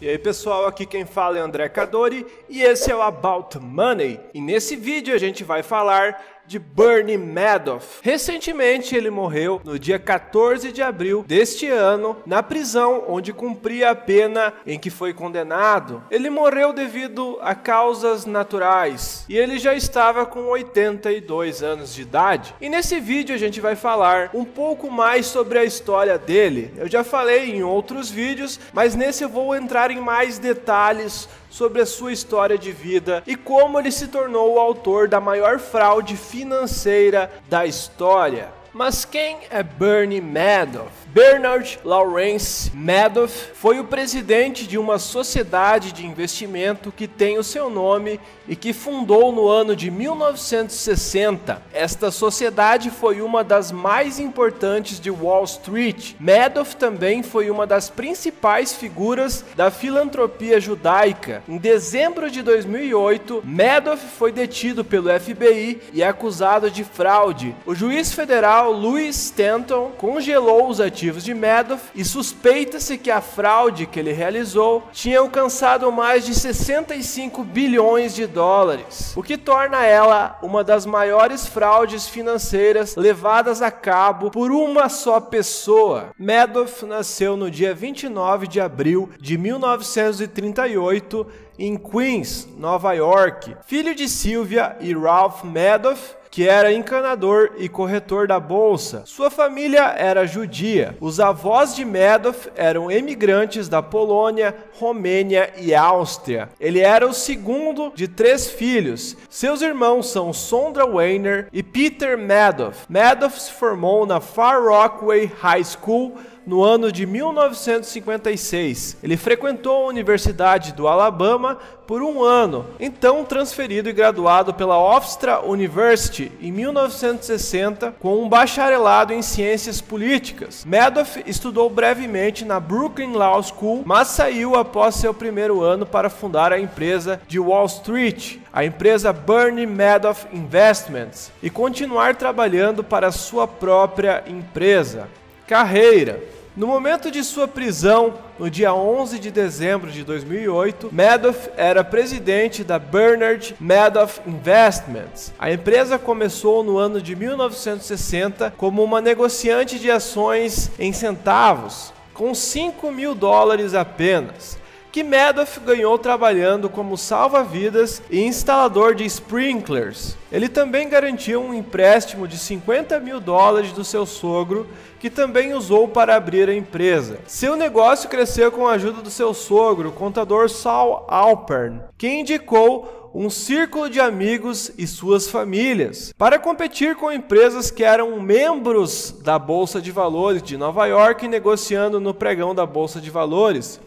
E aí pessoal, aqui quem fala é André Cadori e esse é o About Money. E nesse vídeo a gente vai falar de Bernie Madoff. Recentemente ele morreu no dia 14 de abril deste ano na prisão onde cumpria a pena em que foi condenado. Ele morreu devido a causas naturais e ele já estava com 82 anos de idade. E nesse vídeo a gente vai falar um pouco mais sobre a história dele. Eu já falei em outros vídeos, mas nesse eu vou entrar em mais detalhes sobre a sua história de vida e como ele se tornou o autor da maior fraude financeira da história. Mas quem é Bernie Madoff? Bernard Lawrence Madoff foi o presidente de uma sociedade de investimento que tem o seu nome e que fundou no ano de 1960. Esta sociedade foi uma das mais importantes de Wall Street. Madoff também foi uma das principais figuras da filantropia judaica. Em dezembro de 2008, Madoff foi detido pelo FBI e acusado de fraude. O juiz federal Louis Stanton congelou os ativos de Madoff e suspeita-se que a fraude que ele realizou tinha alcançado mais de 65 bilhões de dólares, o que torna ela uma das maiores fraudes financeiras levadas a cabo por uma só pessoa. Madoff nasceu no dia 29 de abril de 1938 em Queens, Nova York, filho de Sylvia e Ralph Madoff, que era encanador e corretor da bolsa. Sua família era judia. Os avós de Madoff eram emigrantes da Polônia, Romênia e Áustria. Ele era o segundo de 3 filhos. Seus irmãos são Sondra Weiner e Peter Madoff. Madoff se formou na Far Rockaway High School no ano de 1956. Ele frequentou a Universidade do Alabama por um ano, então transferido e graduado pela Hofstra University em 1960 com um bacharelado em ciências políticas. Madoff estudou brevemente na Brooklyn Law School, mas saiu após seu primeiro ano para fundar a empresa de Wall Street, a empresa Bernie Madoff Investments, e continuar trabalhando para sua própria empresa. Carreira. No momento de sua prisão, no dia 11 de dezembro de 2008, Madoff era presidente da Bernard Madoff Investments. A empresa começou no ano de 1960 como uma negociante de ações em centavos, com 5 mil dólares apenas, que Madoff ganhou trabalhando como salva-vidas e instalador de sprinklers. Ele também garantiu um empréstimo de 50 mil dólares do seu sogro, que também usou para abrir a empresa. Seu negócio cresceu com a ajuda do seu sogro, o contador Saul Alpern, que indicou um círculo de amigos e suas famílias para competir com empresas que eram membros da Bolsa de Valores de Nova York negociando no pregão da Bolsa de Valores.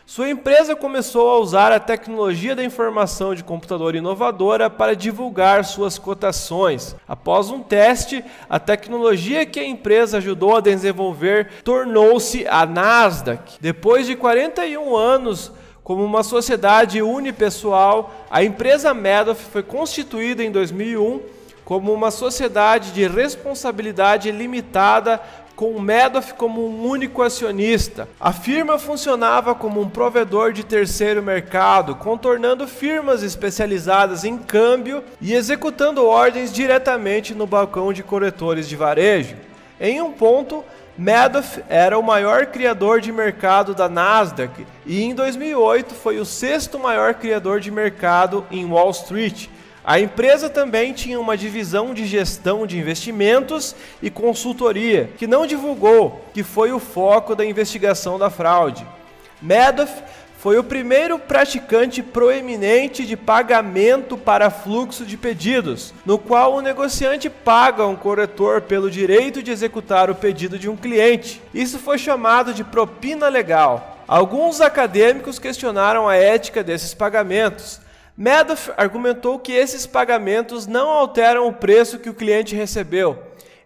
Sua empresa começou a usar a tecnologia da informação de computador inovadora para divulgar suas cotações. Após um teste, a tecnologia que a empresa ajudou a desenvolver tornou-se a Nasdaq. Depois de 41 anos como uma sociedade unipessoal, a empresa Madoff foi constituída em 2001 como uma sociedade de responsabilidade limitada, com Madoff como um único acionista. A firma funcionava como um provedor de terceiro mercado, contornando firmas especializadas em câmbio e executando ordens diretamente no balcão de corretores de varejo. Em um ponto, Madoff era o maior criador de mercado da Nasdaq e em 2008 foi o 6º maior criador de mercado em Wall Street. A empresa também tinha uma divisão de gestão de investimentos e consultoria, que não divulgou, que foi o foco da investigação da fraude. Madoff foi o primeiro praticante proeminente de pagamento para fluxo de pedidos, no qual o negociante paga um corretor pelo direito de executar o pedido de um cliente. Isso foi chamado de propina legal. Alguns acadêmicos questionaram a ética desses pagamentos. Madoff argumentou que esses pagamentos não alteram o preço que o cliente recebeu.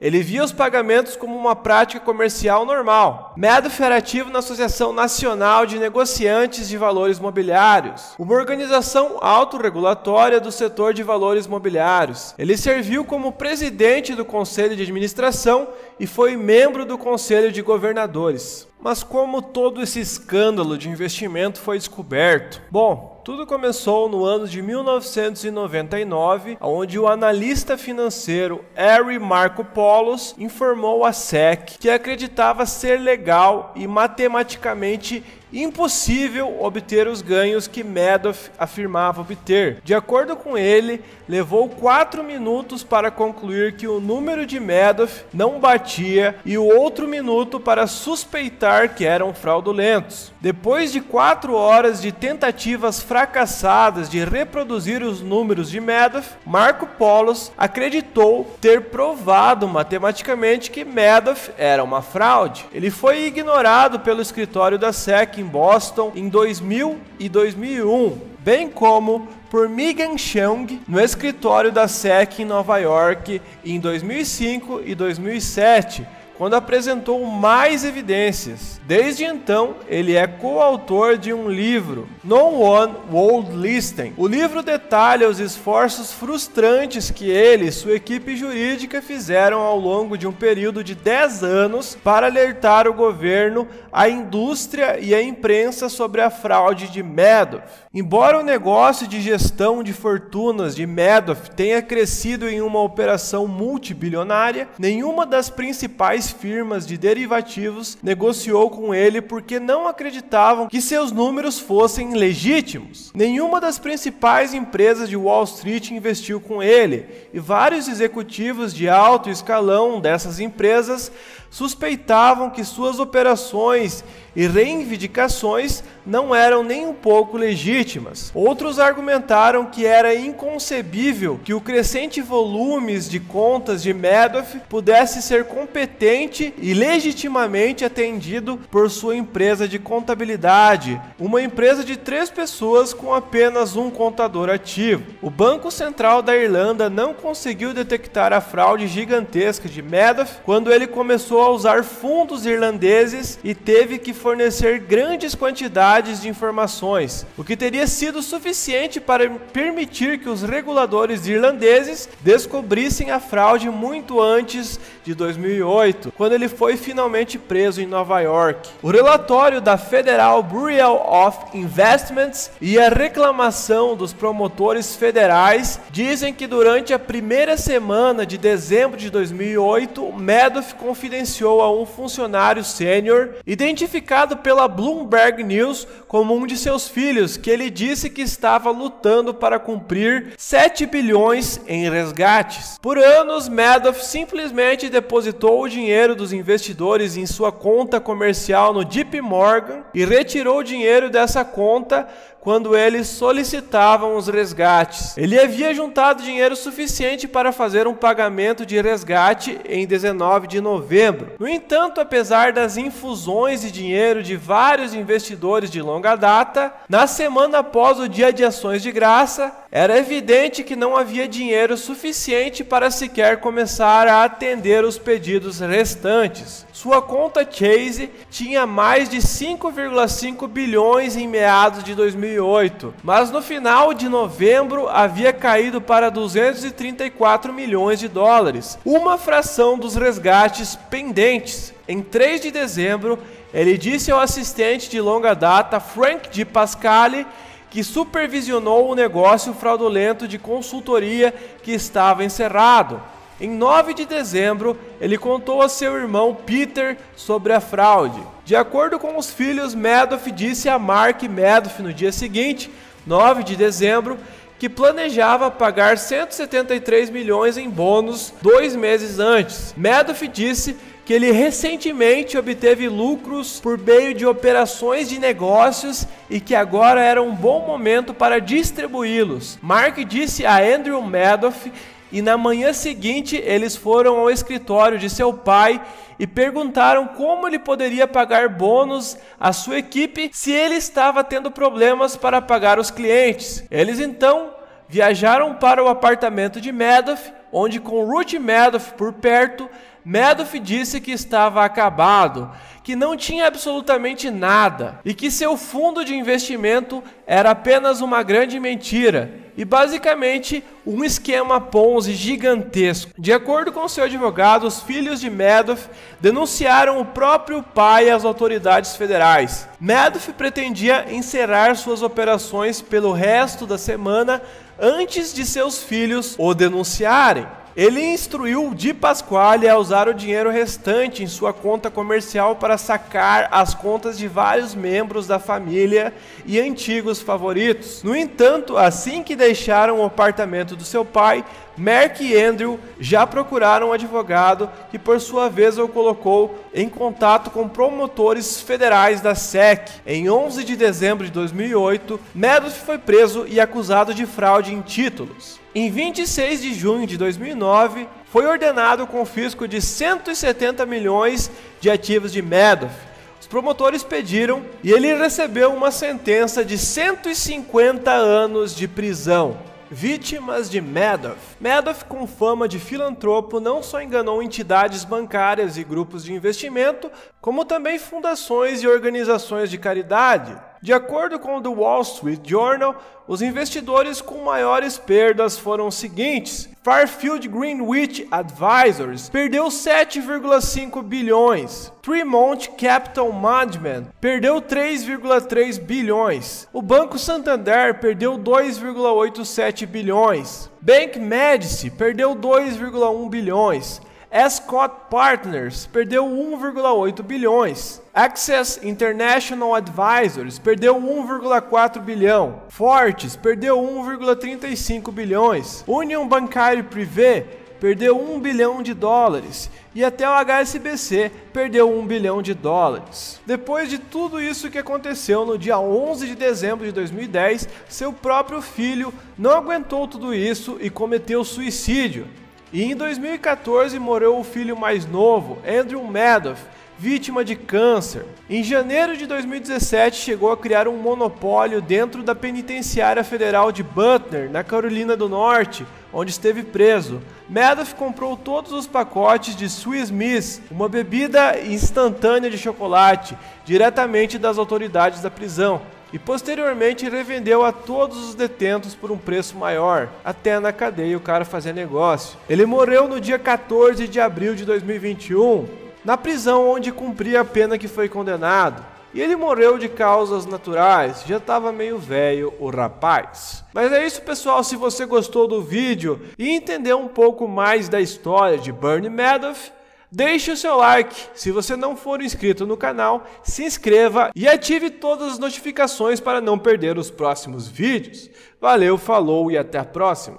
Ele via os pagamentos como uma prática comercial normal. Madoff era ativo na Associação Nacional de Negociantes de Valores Mobiliários, uma organização autorregulatória do setor de valores mobiliários. Ele serviu como presidente do Conselho de Administração e foi membro do Conselho de Governadores. Mas como todo esse escândalo de investimento foi descoberto? Bom, tudo começou no ano de 1999, onde o analista financeiro Harry Markopolos informou à SEC que acreditava ser legal e matematicamente impossível obter os ganhos que Madoff afirmava obter. De acordo com ele, levou 4 minutos para concluir que o número de Madoff não batia e o outro minuto para suspeitar que eram fraudulentos. Depois de 4 horas de tentativas fracassadas de reproduzir os números de Madoff, Markopolos acreditou ter provado matematicamente que Madoff era uma fraude. Ele foi ignorado pelo escritório da SEC em Boston em 2000 e 2001, bem como por Megan Cheung no escritório da SEC em Nova York em 2005 e 2007, quando apresentou mais evidências. Desde então, ele é coautor de um livro, No One Would Listen. O livro detalha os esforços frustrantes que ele e sua equipe jurídica fizeram ao longo de um período de 10 anos para alertar o governo, a indústria e a imprensa sobre a fraude de Madoff. Embora o negócio de gestão de fortunas de Madoff tenha crescido em uma operação multibilionária, nenhuma das principais firmas de derivativos negociou com ele porque não acreditavam que seus números fossem legítimos. Nenhuma das principais empresas de Wall Street investiu com ele, e vários executivos de alto escalão dessas empresas suspeitavam que suas operações e reivindicações não eram nem um pouco legítimas. Outros argumentaram que era inconcebível que o crescente volume de contas de Madoff pudesse ser competente e legitimamente atendido por sua empresa de contabilidade, uma empresa de 3 pessoas com apenas um contador ativo. O Banco Central da Irlanda não conseguiu detectar a fraude gigantesca de Madoff quando ele começou a usar fundos irlandeses e teve que fornecer grandes quantidades de informações, o que teria sido suficiente para permitir que os reguladores irlandeses descobrissem a fraude muito antes de 2008, quando ele foi finalmente preso em Nova York. O relatório da Federal Bureau of Investments e a reclamação dos promotores federais dizem que durante a primeira semana de dezembro de 2008, Madoff confidenciou a um funcionário sênior, identificado pela Bloomberg News como um de seus filhos, que ele disse que estava lutando para cumprir 7 bilhões em resgates. Por anos, Madoff simplesmente depositou o dinheiro dos investidores em sua conta comercial no JP Morgan e retirou o dinheiro dessa conta quando eles solicitavam os resgates. Ele havia juntado dinheiro suficiente para fazer um pagamento de resgate em 19 de novembro. No entanto, apesar das infusões de dinheiro de vários investidores de longa data, na semana após o dia de ações de graça, era evidente que não havia dinheiro suficiente para sequer começar a atender os pedidos restantes. Sua conta Chase tinha mais de 5,5 bilhões em meados de 2008, mas no final de novembro havia caído para 234 milhões de dólares, uma fração dos resgates pendentes. Em 3 de dezembro, ele disse ao assistente de longa data Frank Di Pasquale que supervisionou o negócio fraudulento de consultoria que estava encerrado. Em 9 de dezembro, ele contou a seu irmão Peter sobre a fraude. De acordo com os filhos, Madoff disse a Mark Madoff no dia seguinte, 9 de dezembro, que planejava pagar 173 milhões em bônus 2 meses antes. Madoff disse que ele recentemente obteve lucros por meio de operações de negócios e que agora era um bom momento para distribuí-los. Mark disse a Andrew Madoff e na manhã seguinte eles foram ao escritório de seu pai e perguntaram como ele poderia pagar bônus à sua equipe se ele estava tendo problemas para pagar os clientes. Eles então viajaram para o apartamento de Madoff, onde com Ruth Madoff por perto, Madoff disse que estava acabado, que não tinha absolutamente nada e que seu fundo de investimento era apenas uma grande mentira e basicamente um esquema Ponzi gigantesco. De acordo com seu advogado, os filhos de Madoff denunciaram o próprio pai às autoridades federais. Madoff pretendia encerrar suas operações pelo resto da semana antes de seus filhos o denunciarem. Ele instruiu Di Pasquale a usar o dinheiro restante em sua conta comercial para sacar as contas de vários membros da família e antigos favoritos. No entanto, assim que deixaram o apartamento do seu pai, Mark e Andrew já procuraram um advogado que por sua vez o colocou em contato com promotores federais da SEC. Em 11 de dezembro de 2008, Madoff foi preso e acusado de fraude em títulos. Em 26 de junho de 2009, foi ordenado o confisco de 170 milhões de ativos de Madoff. Os promotores pediram e ele recebeu uma sentença de 150 anos de prisão. Vítimas de Madoff. Madoff, com fama de filantropo, não só enganou entidades bancárias e grupos de investimento, como também fundações e organizações de caridade. De acordo com o The Wall Street Journal, os investidores com maiores perdas foram os seguintes: Fairfield Greenwich Advisors perdeu 7,5 bilhões. Tremont Capital Management perdeu 3,3 bilhões. O Banco Santander perdeu 2,87 bilhões. Bank Medici perdeu 2,1 bilhões. Ascot Partners perdeu 1,8 bilhões. Access International Advisors perdeu 1,4 bilhão. Fortis perdeu 1,35 bilhões. Union Bancaire Privé perdeu 1 bilhão de dólares. E até o HSBC perdeu 1 bilhão de dólares. Depois de tudo isso que aconteceu no dia 11 de dezembro de 2010, seu próprio filho não aguentou tudo isso e cometeu suicídio. E em 2014 morreu o filho mais novo, Andrew Madoff, vítima de câncer. Em janeiro de 2017 chegou a criar um monopólio dentro da penitenciária federal de Butner, na Carolina do Norte, onde esteve preso. Madoff comprou todos os pacotes de Swiss Miss, uma bebida instantânea de chocolate, diretamente das autoridades da prisão. E posteriormente revendeu a todos os detentos por um preço maior, até na cadeia o cara fazer negócio. Ele morreu no dia 14 de abril de 2021, na prisão onde cumpria a pena que foi condenado. E ele morreu de causas naturais, já estava meio velho o rapaz. Mas é isso, pessoal. Se você gostou do vídeo e entendeu um pouco mais da história de Bernie Madoff, deixe o seu like. Se você não for inscrito no canal, se inscreva e ative todas as notificações para não perder os próximos vídeos. Valeu, falou e até a próxima.